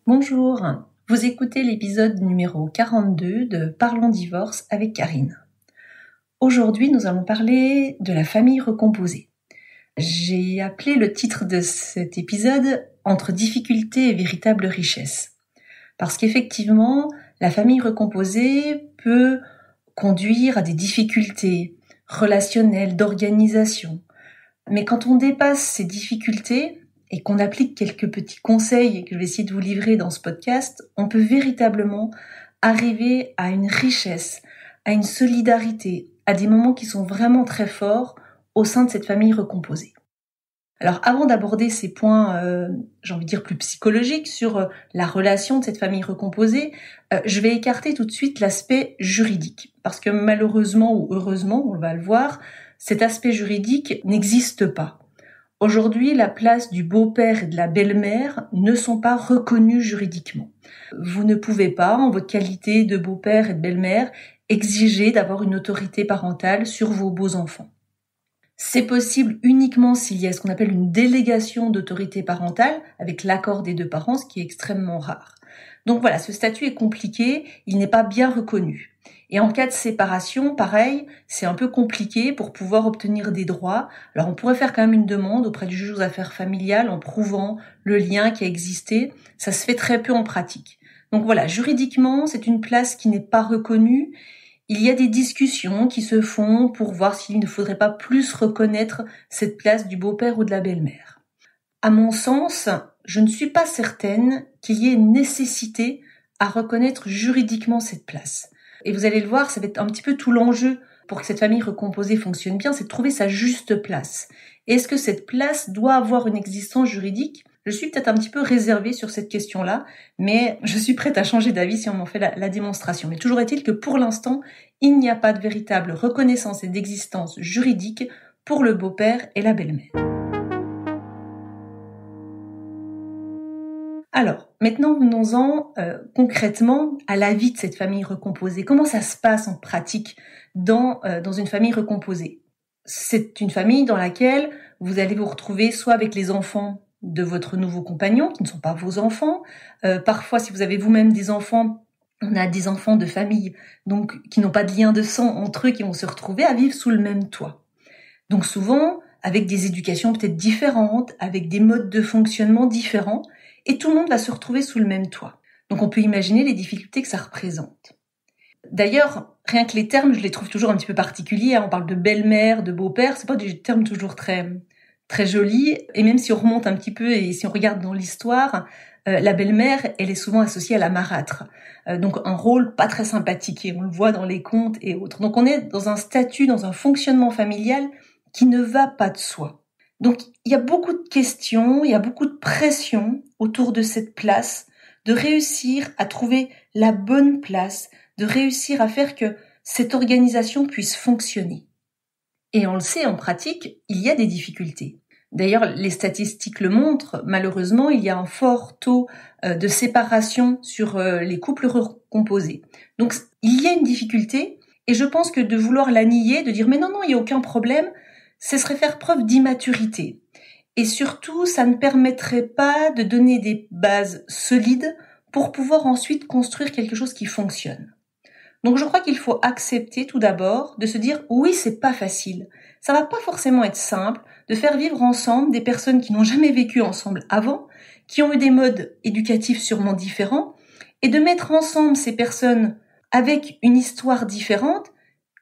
Bonjour, vous écoutez l'épisode numéro 42 de Parlons divorce avec Karine. Aujourd'hui, nous allons parler de la famille recomposée. J'ai appelé le titre de cet épisode « Entre difficultés et véritable richesse ». Parce qu'effectivement, la famille recomposée peut conduire à des difficultés relationnelles, d'organisation. Mais quand on dépasse ces difficultés et qu'on applique quelques petits conseils que je vais essayer de vous livrer dans ce podcast, on peut véritablement arriver à une richesse, à une solidarité, à des moments qui sont vraiment très forts au sein de cette famille recomposée. Alors avant d'aborder ces points, j'ai envie de dire plus psychologiques sur la relation de cette famille recomposée, je vais écarter tout de suite l'aspect juridique. Parce que malheureusement ou heureusement, on va le voir, cet aspect juridique n'existe pas. Aujourd'hui, la place du beau-père et de la belle-mère ne sont pas reconnues juridiquement. Vous ne pouvez pas, en votre qualité de beau-père et de belle-mère, exiger d'avoir une autorité parentale sur vos beaux-enfants. C'est possible uniquement s'il y a ce qu'on appelle une délégation d'autorité parentale, avec l'accord des deux parents, ce qui est extrêmement rare. Donc voilà, ce statut est compliqué, il n'est pas bien reconnu. Et en cas de séparation, pareil, c'est un peu compliqué pour pouvoir obtenir des droits. Alors on pourrait faire quand même une demande auprès du juge aux affaires familiales en prouvant le lien qui a existé. Ça se fait très peu en pratique. Donc voilà, juridiquement, c'est une place qui n'est pas reconnue. Il y a des discussions qui se font pour voir s'il ne faudrait pas plus reconnaître cette place du beau-père ou de la belle-mère. À mon sens, je ne suis pas certaine qu'il y ait une nécessité à reconnaître juridiquement cette place. Et vous allez le voir, ça va être un petit peu tout l'enjeu pour que cette famille recomposée fonctionne bien, c'est de trouver sa juste place. Et est-ce que cette place doit avoir une existence juridique ? Je suis peut-être un petit peu réservée sur cette question-là, mais je suis prête à changer d'avis si on m'en fait la démonstration. Mais toujours est-il que pour l'instant, il n'y a pas de véritable reconnaissance et d'existence juridique pour le beau-père et la belle-mère. Alors, maintenant venons-en concrètement à la vie de cette famille recomposée. Comment ça se passe en pratique dans une famille recomposée ? C'est une famille dans laquelle vous allez vous retrouver soit avec les enfants de votre nouveau compagnon, qui ne sont pas vos enfants. Parfois, si vous avez vous-même des enfants, on a des enfants de famille donc qui n'ont pas de lien de sang entre eux, qui vont se retrouver à vivre sous le même toit. Donc souvent, avec des éducations peut-être différentes, avec des modes de fonctionnement différents, et tout le monde va se retrouver sous le même toit. Donc on peut imaginer les difficultés que ça représente. D'ailleurs, rien que les termes, je les trouve toujours un petit peu particuliers. On parle de belle-mère, de beau-père, c'est pas des termes toujours très jolis. Et même si on remonte un petit peu et si on regarde dans l'histoire, la belle-mère, elle est souvent associée à la marâtre. Donc un rôle pas très sympathique, et on le voit dans les contes et autres. Donc on est dans un statut, dans un fonctionnement familial qui ne va pas de soi. Donc il y a beaucoup de questions, il y a beaucoup de pression autour de cette place, de réussir à trouver la bonne place, de réussir à faire que cette organisation puisse fonctionner. Et on le sait, en pratique, il y a des difficultés. D'ailleurs, les statistiques le montrent, malheureusement, il y a un fort taux de séparation sur les couples recomposés. Donc il y a une difficulté, et je pense que de vouloir la nier, de dire « mais non, il n'y a aucun problème », ce serait faire preuve d'immaturité. Et surtout, ça ne permettrait pas de donner des bases solides pour pouvoir ensuite construire quelque chose qui fonctionne. Donc je crois qu'il faut accepter tout d'abord de se dire « oui, c'est pas facile ». Ça va pas forcément être simple de faire vivre ensemble des personnes qui n'ont jamais vécu ensemble avant, qui ont eu des modes éducatifs sûrement différents, et de mettre ensemble ces personnes avec une histoire différente,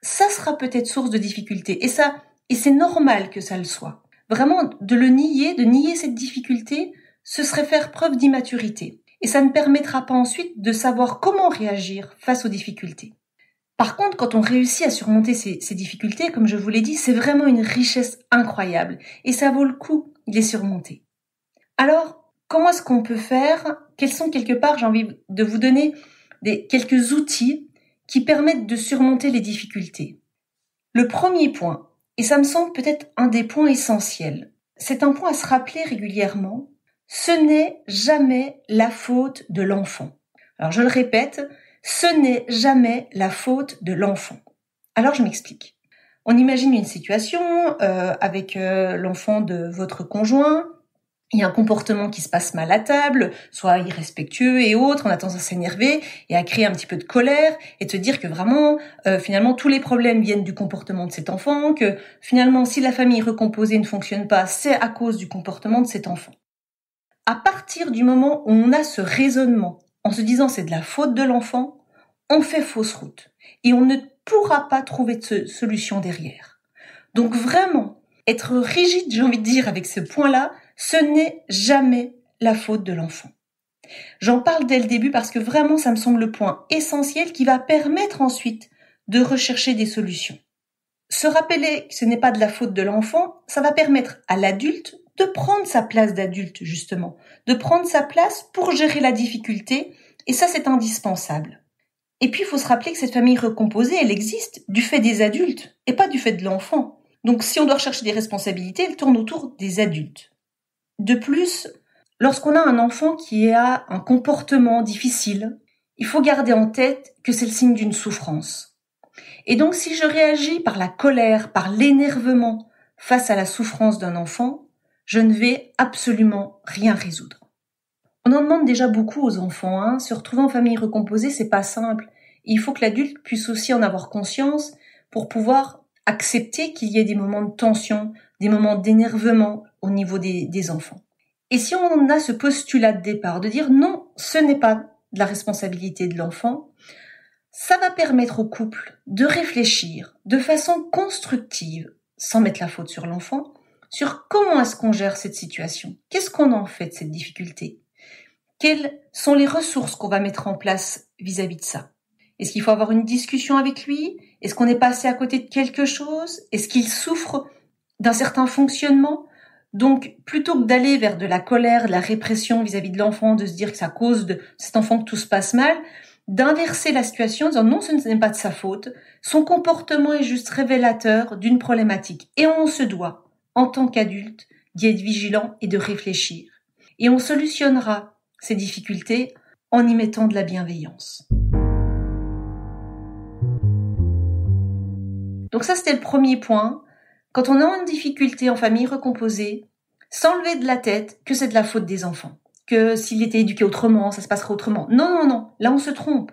ça sera peut-être source de difficultés. Et c'est normal que ça le soit. Vraiment, de nier cette difficulté, ce serait faire preuve d'immaturité. Et ça ne permettra pas ensuite de savoir comment réagir face aux difficultés. Par contre, quand on réussit à surmonter ces difficultés, comme je vous l'ai dit, c'est vraiment une richesse incroyable. Et ça vaut le coup de les surmonter. Alors, comment est-ce qu'on peut faire ? Quels sont quelque part, j'ai envie de vous donner quelques outils qui permettent de surmonter les difficultés. Le premier point, et ça me semble peut-être un des points essentiels, c'est un point à se rappeler régulièrement, ce n'est jamais la faute de l'enfant. Alors je le répète, ce n'est jamais la faute de l'enfant. Alors je m'explique. On imagine une situation avec l'enfant de votre conjoint, il y a un comportement qui se passe mal à table, soit irrespectueux et autres, on a tendance à s'énerver et à créer un petit peu de colère et te dire que vraiment, finalement, tous les problèmes viennent du comportement de cet enfant, que finalement, si la famille recomposée ne fonctionne pas, c'est à cause du comportement de cet enfant. À partir du moment où on a ce raisonnement, en se disant c'est de la faute de l'enfant, on fait fausse route et on ne pourra pas trouver de solution derrière. Donc vraiment, être rigide, j'ai envie de dire, avec ce point-là, ce n'est jamais la faute de l'enfant. J'en parle dès le début parce que vraiment, ça me semble le point essentiel qui va permettre ensuite de rechercher des solutions. Se rappeler que ce n'est pas de la faute de l'enfant, ça va permettre à l'adulte de prendre sa place d'adulte, justement, de prendre sa place pour gérer la difficulté, et ça, c'est indispensable. Et puis, il faut se rappeler que cette famille recomposée, elle existe du fait des adultes et pas du fait de l'enfant. Donc, si on doit rechercher des responsabilités, elle tourne autour des adultes. De plus, lorsqu'on a un enfant qui a un comportement difficile, il faut garder en tête que c'est le signe d'une souffrance. Et donc, si je réagis par la colère, par l'énervement face à la souffrance d'un enfant, je ne vais absolument rien résoudre. On en demande déjà beaucoup aux enfants, se retrouver en famille recomposée, c'est pas simple. Il faut que l'adulte puisse aussi en avoir conscience pour pouvoir accepter qu'il y ait des moments de tension, des moments d'énervement au niveau des enfants. Et si on a ce postulat de départ, de dire non, ce n'est pas de la responsabilité de l'enfant, ça va permettre au couple de réfléchir de façon constructive, sans mettre la faute sur l'enfant, sur comment est-ce qu'on gère cette situation, qu'est-ce qu'on en fait de cette difficulté, quelles sont les ressources qu'on va mettre en place vis-à-vis de ça. Est-ce qu'il faut avoir une discussion avec lui? Est-ce qu'on est passé à côté de quelque chose? Est-ce qu'il souffre d'un certain fonctionnement? Donc, plutôt que d'aller vers de la colère, de la répression vis-à-vis de l'enfant, de se dire que c'est à cause de cet enfant que tout se passe mal, d'inverser la situation en disant non, ce n'est pas de sa faute. Son comportement est juste révélateur d'une problématique. Et on se doit, en tant qu'adulte, d'y être vigilant et de réfléchir. Et on solutionnera ces difficultés en y mettant de la bienveillance. Donc ça, c'était le premier point. Quand on a une difficulté en famille recomposée, s'enlever de la tête que c'est de la faute des enfants, que s'il était éduqué autrement, ça se passerait autrement. Non, là on se trompe.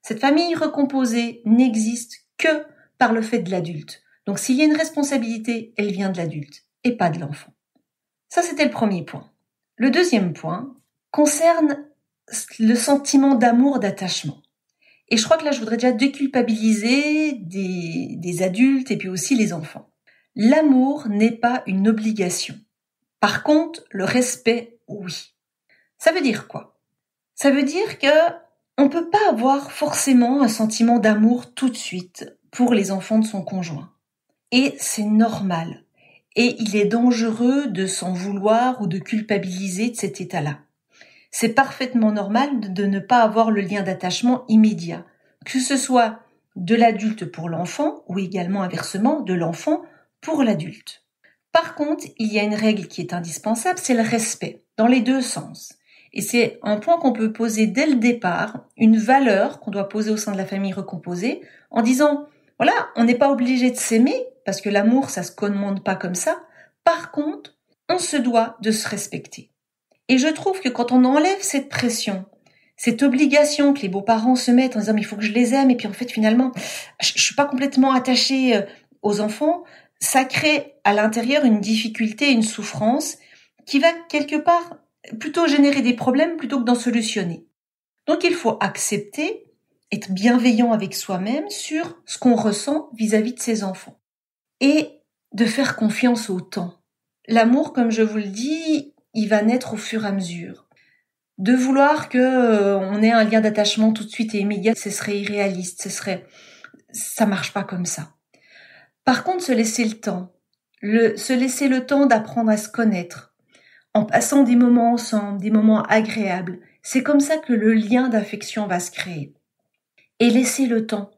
Cette famille recomposée n'existe que par le fait de l'adulte. Donc s'il y a une responsabilité, elle vient de l'adulte et pas de l'enfant. Ça, c'était le premier point. Le deuxième point concerne le sentiment d'amour, d'attachement. Et je crois que là, je voudrais déjà déculpabiliser des adultes et puis aussi les enfants. L'amour n'est pas une obligation. Par contre, le respect, oui. Ça veut dire quoi? Ça veut dire que on peut pas avoir forcément un sentiment d'amour tout de suite pour les enfants de son conjoint. Et c'est normal. Et il est dangereux de s'en vouloir ou de culpabiliser de cet état-là. C'est parfaitement normal de ne pas avoir le lien d'attachement immédiat, que ce soit de l'adulte pour l'enfant ou également inversement de l'enfant pour l'adulte. Par contre, il y a une règle qui est indispensable, c'est le respect, dans les deux sens. Et c'est un point qu'on peut poser dès le départ, une valeur qu'on doit poser au sein de la famille recomposée, en disant, voilà, on n'est pas obligé de s'aimer, parce que l'amour, ça se commande pas comme ça. Par contre, on se doit de se respecter. Et je trouve que quand on enlève cette pression, cette obligation que les beaux-parents se mettent en disant mais il faut que je les aime et puis en fait finalement je suis pas complètement attachée aux enfants, ça crée à l'intérieur une difficulté, une souffrance qui va quelque part plutôt générer des problèmes plutôt que d'en solutionner. Donc il faut accepter, être bienveillant avec soi-même sur ce qu'on ressent vis-à-vis de ses enfants et de faire confiance au temps. L'amour, comme je vous le dis, il va naître au fur et à mesure. De vouloir que on ait un lien d'attachement tout de suite et immédiat, ce serait irréaliste, ça marche pas comme ça. Par contre, se laisser le temps d'apprendre à se connaître, en passant des moments ensemble, des moments agréables, c'est comme ça que le lien d'affection va se créer. Et laisser le temps.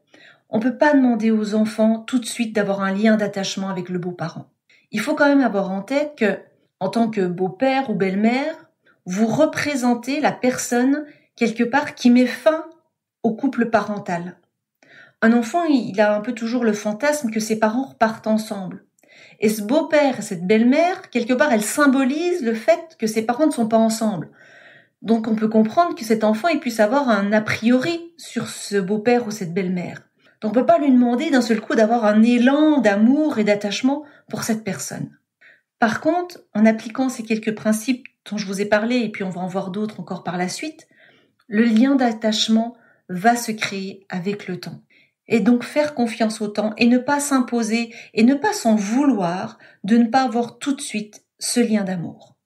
On peut pas demander aux enfants tout de suite d'avoir un lien d'attachement avec le beau-parent. Il faut quand même avoir en tête que, en tant que beau-père ou belle-mère, vous représentez la personne, quelque part, qui met fin au couple parental. Un enfant, il a un peu toujours le fantasme que ses parents repartent ensemble. Et ce beau-père et cette belle-mère, quelque part, elles symbolisent le fait que ses parents ne sont pas ensemble. Donc on peut comprendre que cet enfant il puisse avoir un a priori sur ce beau-père ou cette belle-mère. Donc on peut pas lui demander d'un seul coup d'avoir un élan d'amour et d'attachement pour cette personne. Par contre, en appliquant ces quelques principes dont je vous ai parlé, et puis on va en voir d'autres encore par la suite, le lien d'attachement va se créer avec le temps. Et donc faire confiance au temps et ne pas s'imposer et ne pas s'en vouloir de ne pas avoir tout de suite ce lien d'amour.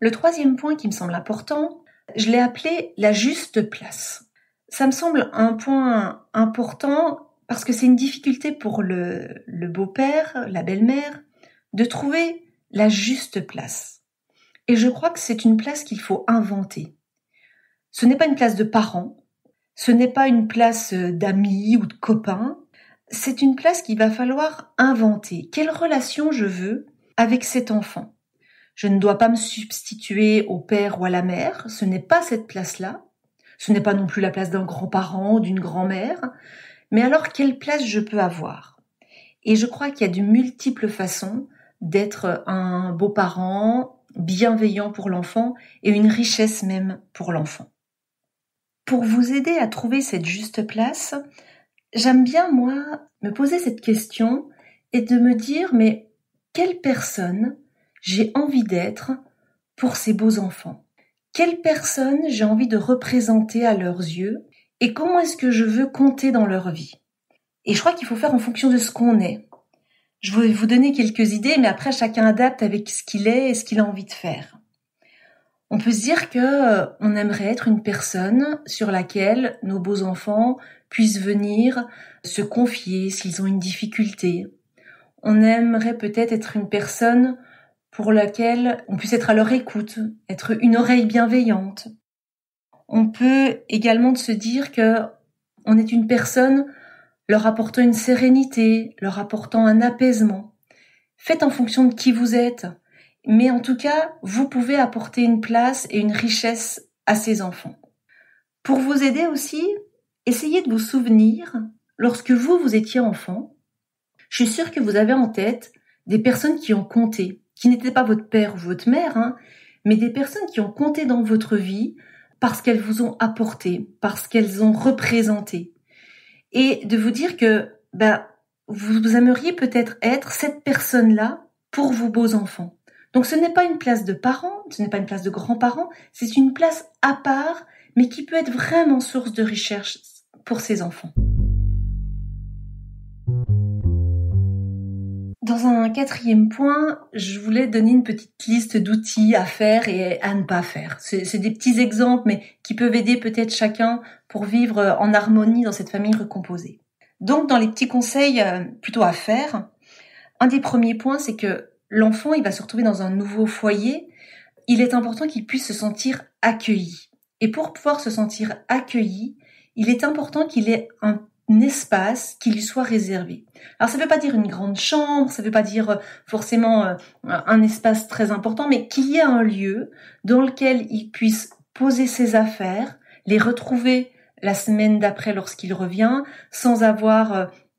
Le troisième point qui me semble important, je l'ai appelé la juste place. Ça me semble un point important parce que c'est une difficulté pour le beau-père, la belle-mère, de trouver la juste place. Et je crois que c'est une place qu'il faut inventer. Ce n'est pas une place de parents, ce n'est pas une place d'amis ou de copains, c'est une place qu'il va falloir inventer. Quelle relation je veux avec cet enfant ? Je ne dois pas me substituer au père ou à la mère, ce n'est pas cette place-là, ce n'est pas non plus la place d'un grand-parent ou d'une grand-mère, mais alors quelle place je peux avoir ? Et je crois qu'il y a de multiples façons d'être un beau-parent, bienveillant pour l'enfant et une richesse même pour l'enfant. Pour vous aider à trouver cette juste place, j'aime bien, moi, me poser cette question et de me dire, mais quelle personne j'ai envie d'être pour ces beaux enfants ? Quelle personne j'ai envie de représenter à leurs yeux et comment est-ce que je veux compter dans leur vie ? Et je crois qu'il faut faire en fonction de ce qu'on est. Je vais vous donner quelques idées, mais après chacun adapte avec ce qu'il est et ce qu'il a envie de faire. On peut se dire que on aimerait être une personne sur laquelle nos beaux enfants puissent venir se confier s'ils ont une difficulté. On aimerait peut-être être une personne pour laquelle on puisse être à leur écoute, être une oreille bienveillante. On peut également se dire que on est une personne leur apportant une sérénité, leur apportant un apaisement. Faites en fonction de qui vous êtes. Mais en tout cas, vous pouvez apporter une place et une richesse à ces enfants. Pour vous aider aussi, essayez de vous souvenir, lorsque vous étiez enfant, je suis sûre que vous avez en tête des personnes qui ont compté, qui n'étaient pas votre père ou votre mère, mais des personnes qui ont compté dans votre vie parce qu'elles vous ont apporté, parce qu'elles ont représenté. Et de vous dire que vous aimeriez peut-être être cette personne-là pour vos beaux enfants. Donc ce n'est pas une place de parents, ce n'est pas une place de grands-parents, c'est une place à part, mais qui peut être vraiment source de richesse pour ces enfants. Dans un quatrième point, je voulais donner une petite liste d'outils à faire et à ne pas faire. C'est des petits exemples, mais qui peuvent aider peut-être chacun pour vivre en harmonie dans cette famille recomposée. Donc dans les petits conseils plutôt à faire, un des premiers points, c'est que l'enfant, il va se retrouver dans un nouveau foyer. Il est important qu'il puisse se sentir accueilli. Et pour pouvoir se sentir accueilli, il est important qu'il ait un espace qui lui soit réservé. Alors ça ne veut pas dire une grande chambre, ça ne veut pas dire forcément un espace très important, mais qu'il y ait un lieu dans lequel il puisse poser ses affaires, les retrouver la semaine d'après lorsqu'il revient, sans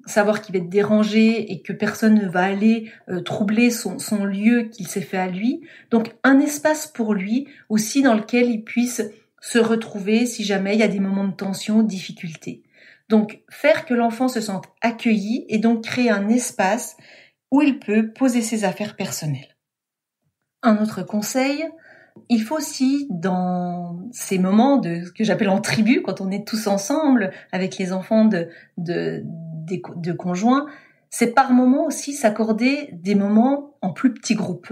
savoir qu'il va être dérangé et que personne ne va aller troubler son lieu qu'il s'est fait à lui. Donc un espace pour lui aussi dans lequel il puisse se retrouver si jamais il y a des moments de tension, de difficulté. Donc faire que l'enfant se sente accueilli et donc créer un espace où il peut poser ses affaires personnelles. Un autre conseil, il faut aussi dans ces moments de ce que j'appelle en tribu, quand on est tous ensemble avec les enfants de conjoints, c'est par moments aussi s'accorder des moments en plus petits groupes.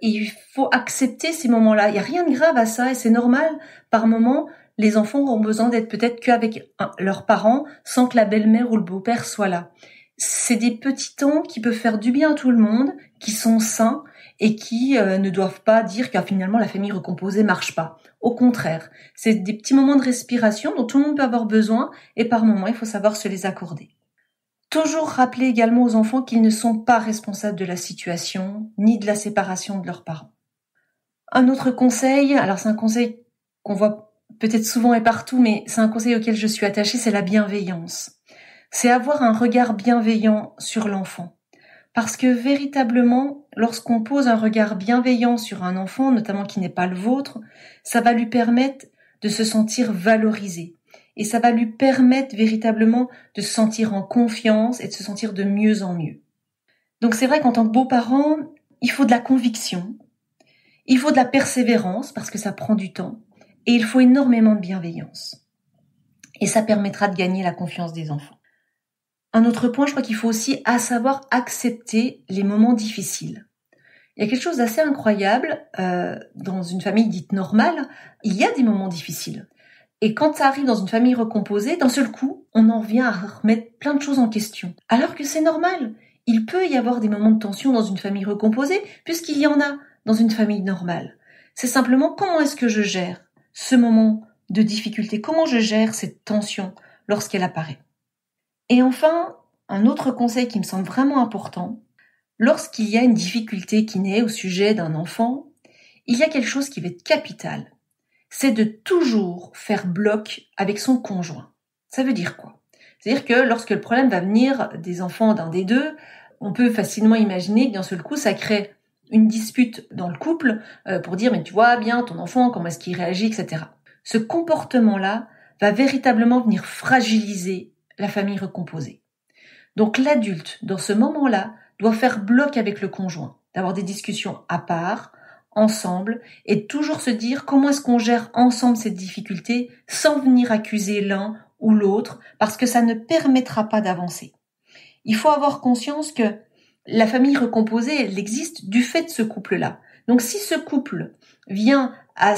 Et il faut accepter ces moments-là. Il n'y a rien de grave à ça et c'est normal. Par moments, les enfants auront besoin d'être peut-être qu'avec leurs parents sans que la belle-mère ou le beau-père soit là. C'est des petits temps qui peuvent faire du bien à tout le monde, qui sont sains et qui ne doivent pas dire que finalement la famille recomposée marche pas. Au contraire, c'est des petits moments de respiration dont tout le monde peut avoir besoin et par moments il faut savoir se les accorder. Toujours rappeler également aux enfants qu'ils ne sont pas responsables de la situation, ni de la séparation de leurs parents. Un autre conseil, alors c'est un conseil qu'on voit peut-être souvent et partout, mais c'est un conseil auquel je suis attachée, c'est la bienveillance. c'est avoir un regard bienveillant sur l'enfant. Parce que véritablement, lorsqu'on pose un regard bienveillant sur un enfant, notamment qui n'est pas le vôtre, ça va lui permettre de se sentir valorisé. Et ça va lui permettre véritablement de se sentir en confiance et de se sentir de mieux en mieux. Donc c'est vrai qu'en tant que beau-parent, il faut de la conviction, il faut de la persévérance parce que ça prend du temps, et il faut énormément de bienveillance. Et ça permettra de gagner la confiance des enfants. Un autre point, je crois qu'il faut aussi savoir accepter les moments difficiles. Il y a quelque chose d'assez incroyable dans une famille dite normale, il y a des moments difficiles. Et quand ça arrive dans une famille recomposée, d'un seul coup, on en vient à remettre plein de choses en question. Alors que c'est normal. Il peut y avoir des moments de tension dans une famille recomposée, puisqu'il y en a dans une famille normale. C'est simplement comment est-ce que je gère ce moment de difficulté, comment je gère cette tension lorsqu'elle apparaît. Et enfin, un autre conseil qui me semble vraiment important, lorsqu'il y a une difficulté qui naît au sujet d'un enfant, il y a quelque chose qui va être capital. C'est de toujours faire bloc avec son conjoint. Ça veut dire quoi ? C'est-à-dire que lorsque le problème va venir des enfants d'un des deux, on peut facilement imaginer que d'un seul coup, ça crée une dispute dans le couple pour dire « mais tu vois bien ton enfant, comment est-ce qu'il réagit, etc. » Ce comportement-là va véritablement venir fragiliser la famille recomposée. Donc l'adulte, dans ce moment-là, doit faire bloc avec le conjoint, d'avoir des discussions à part, ensemble, et toujours se dire comment est-ce qu'on gère ensemble cette difficulté sans venir accuser l'un ou l'autre, parce que ça ne permettra pas d'avancer. Il faut avoir conscience que la famille recomposée, elle existe du fait de ce couple-là. Donc si ce couple vient à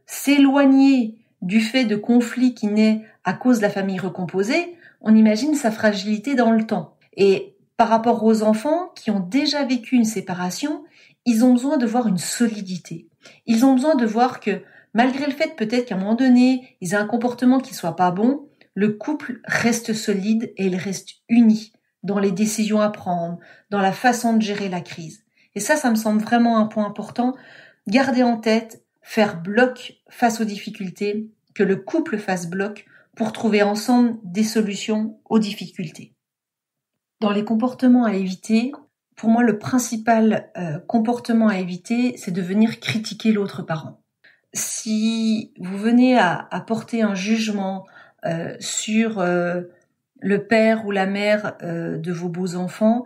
s'éloigner du fait de conflits qui naît à cause de la famille recomposée, on imagine sa fragilité dans le temps. Et par rapport aux enfants qui ont déjà vécu une séparation, ils ont besoin de voir une solidité. Ils ont besoin de voir que, malgré le fait peut-être qu'à un moment donné, ils aient un comportement qui soit pas bon, le couple reste solide et il reste uni dans les décisions à prendre, dans la façon de gérer la crise. Et ça me semble vraiment un point important. Garder en tête, faire bloc face aux difficultés, que le couple fasse bloc pour trouver ensemble des solutions aux difficultés. Dans les comportements à éviter, pour moi, le principal comportement à éviter, c'est de venir critiquer l'autre parent. Si vous venez à porter un jugement sur le père ou la mère de vos beaux-enfants,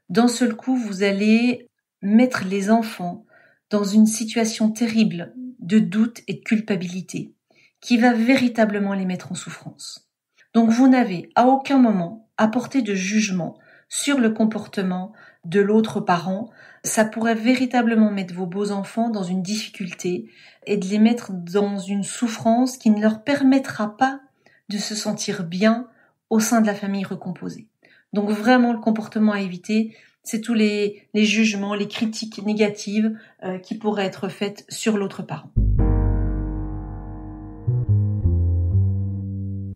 d'un seul coup, vous allez mettre les enfants dans une situation terrible de doute et de culpabilité qui va véritablement les mettre en souffrance. Donc vous n'avez à aucun moment à porter de jugement sur le comportement de l'autre parent. Ça pourrait véritablement mettre vos beaux-enfants dans une difficulté et de les mettre dans une souffrance qui ne leur permettra pas de se sentir bien au sein de la famille recomposée. Donc vraiment le comportement à éviter, c'est tous les jugements, les critiques négatives qui pourraient être faites sur l'autre parent.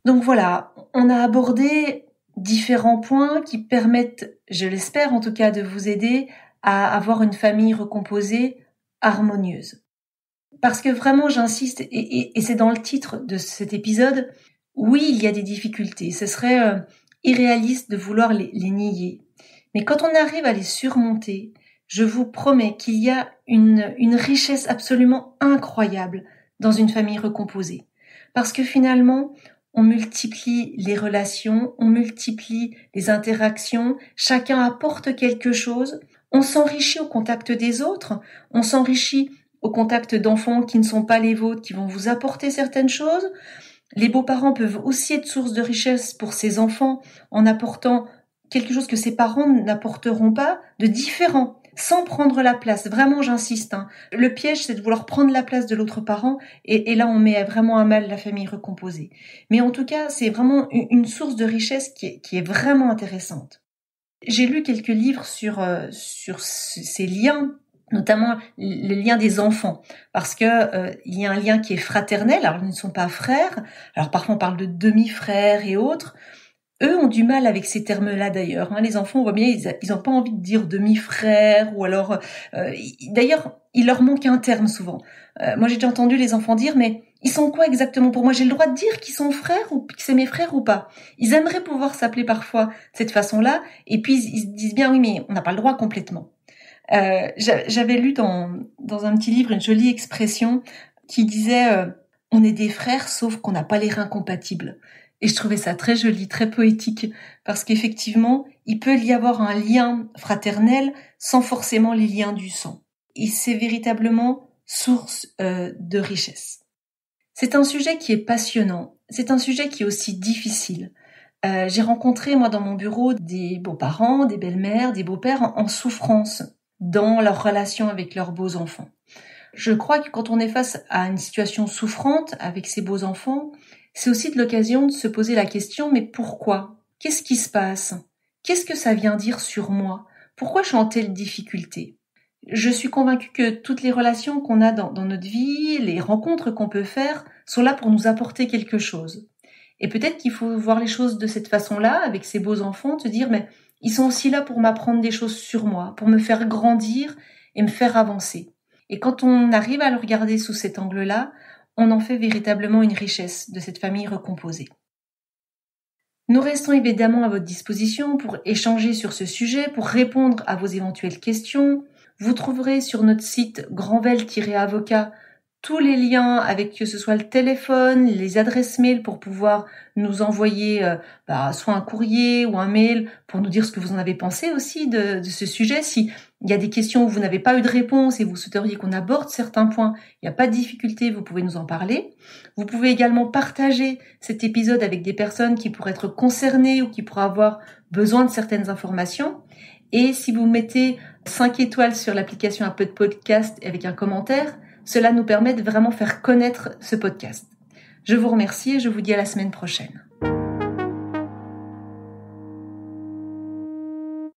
Donc voilà, on a abordé différents points qui permettent, je l'espère en tout cas, de vous aider à avoir une famille recomposée, harmonieuse. Parce que vraiment, j'insiste, et c'est dans le titre de cet épisode, oui, il y a des difficultés. Ce serait irréaliste de vouloir les nier. Mais quand on arrive à les surmonter, je vous promets qu'il y a une richesse absolument incroyable dans une famille recomposée. Parce que finalement, on multiplie les relations, on multiplie les interactions, chacun apporte quelque chose, on s'enrichit au contact des autres, on s'enrichit au contact d'enfants qui ne sont pas les vôtres, qui vont vous apporter certaines choses. Les beaux-parents peuvent aussi être source de richesse pour ces enfants en apportant quelque chose que ses parents n'apporteront pas, de différent, sans prendre la place. Vraiment, j'insiste. Le piège, c'est de vouloir prendre la place de l'autre parent, et là, on met vraiment à mal la famille recomposée. Mais en tout cas, c'est vraiment une source de richesse qui est vraiment intéressante. J'ai lu quelques livres sur ces liens, notamment le lien des enfants, parce que il y a un lien qui est fraternel. Alors, ils ne sont pas frères. Alors, parfois, on parle de demi-frères et autres. Eux ont du mal avec ces termes-là d'ailleurs. Les enfants, on voit bien, ils n'ont pas envie de dire demi-frère ou alors... d'ailleurs, il leur manque un terme souvent. Moi, j'ai déjà entendu les enfants dire, mais Ils sont quoi exactement pour moi? J'ai le droit de dire qu'ils sont frères ou que c'est mes frères ou pas? Ils aimeraient pouvoir s'appeler parfois de cette façon-là, et puis ils se disent bien oui, mais on n'a pas le droit complètement. J'avais lu dans un petit livre une jolie expression qui disait on est des frères sauf qu'on n'a pas les reins compatibles. Et je trouvais ça très joli, très poétique, parce qu'effectivement, il peut y avoir un lien fraternel sans forcément les liens du sang. Et c'est véritablement source de richesse. C'est un sujet qui est passionnant, c'est un sujet qui est aussi difficile. J'ai rencontré, moi, dans mon bureau, des beaux-parents, des belles-mères, des beaux-pères en souffrance dans leur relation avec leurs beaux-enfants. Je crois que quand on est face à une situation souffrante avec ses beaux-enfants, c'est aussi de l'occasion de se poser la question, mais pourquoi? Qu'est-ce qui se passe? Qu'est-ce que ça vient dire sur moi? Pourquoi je suis en telle difficulté? Je suis convaincue que toutes les relations qu'on a dans notre vie, les rencontres qu'on peut faire, sont là pour nous apporter quelque chose. Et peut-être qu'il faut voir les choses de cette façon-là, avec ces beaux enfants, te dire, mais ils sont aussi là pour m'apprendre des choses sur moi, pour me faire grandir et me faire avancer. Et quand on arrive à le regarder sous cet angle-là, on en fait véritablement une richesse de cette famille recomposée. Nous restons évidemment à votre disposition pour échanger sur ce sujet, pour répondre à vos éventuelles questions. Vous trouverez sur notre site grandvel-avocat tous les liens avec que ce soit le téléphone, les adresses mail pour pouvoir nous envoyer soit un courrier ou un mail pour nous dire ce que vous en avez pensé aussi de ce sujet. Si il y a des questions où vous n'avez pas eu de réponse et vous souhaiteriez qu'on aborde certains points, il n'y a pas de difficulté, vous pouvez nous en parler. Vous pouvez également partager cet épisode avec des personnes qui pourraient être concernées ou qui pourraient avoir besoin de certaines informations. Et si vous mettez 5 étoiles sur l'application Apple Podcast avec un commentaire, cela nous permet de vraiment faire connaître ce podcast. Je vous remercie et je vous dis à la semaine prochaine.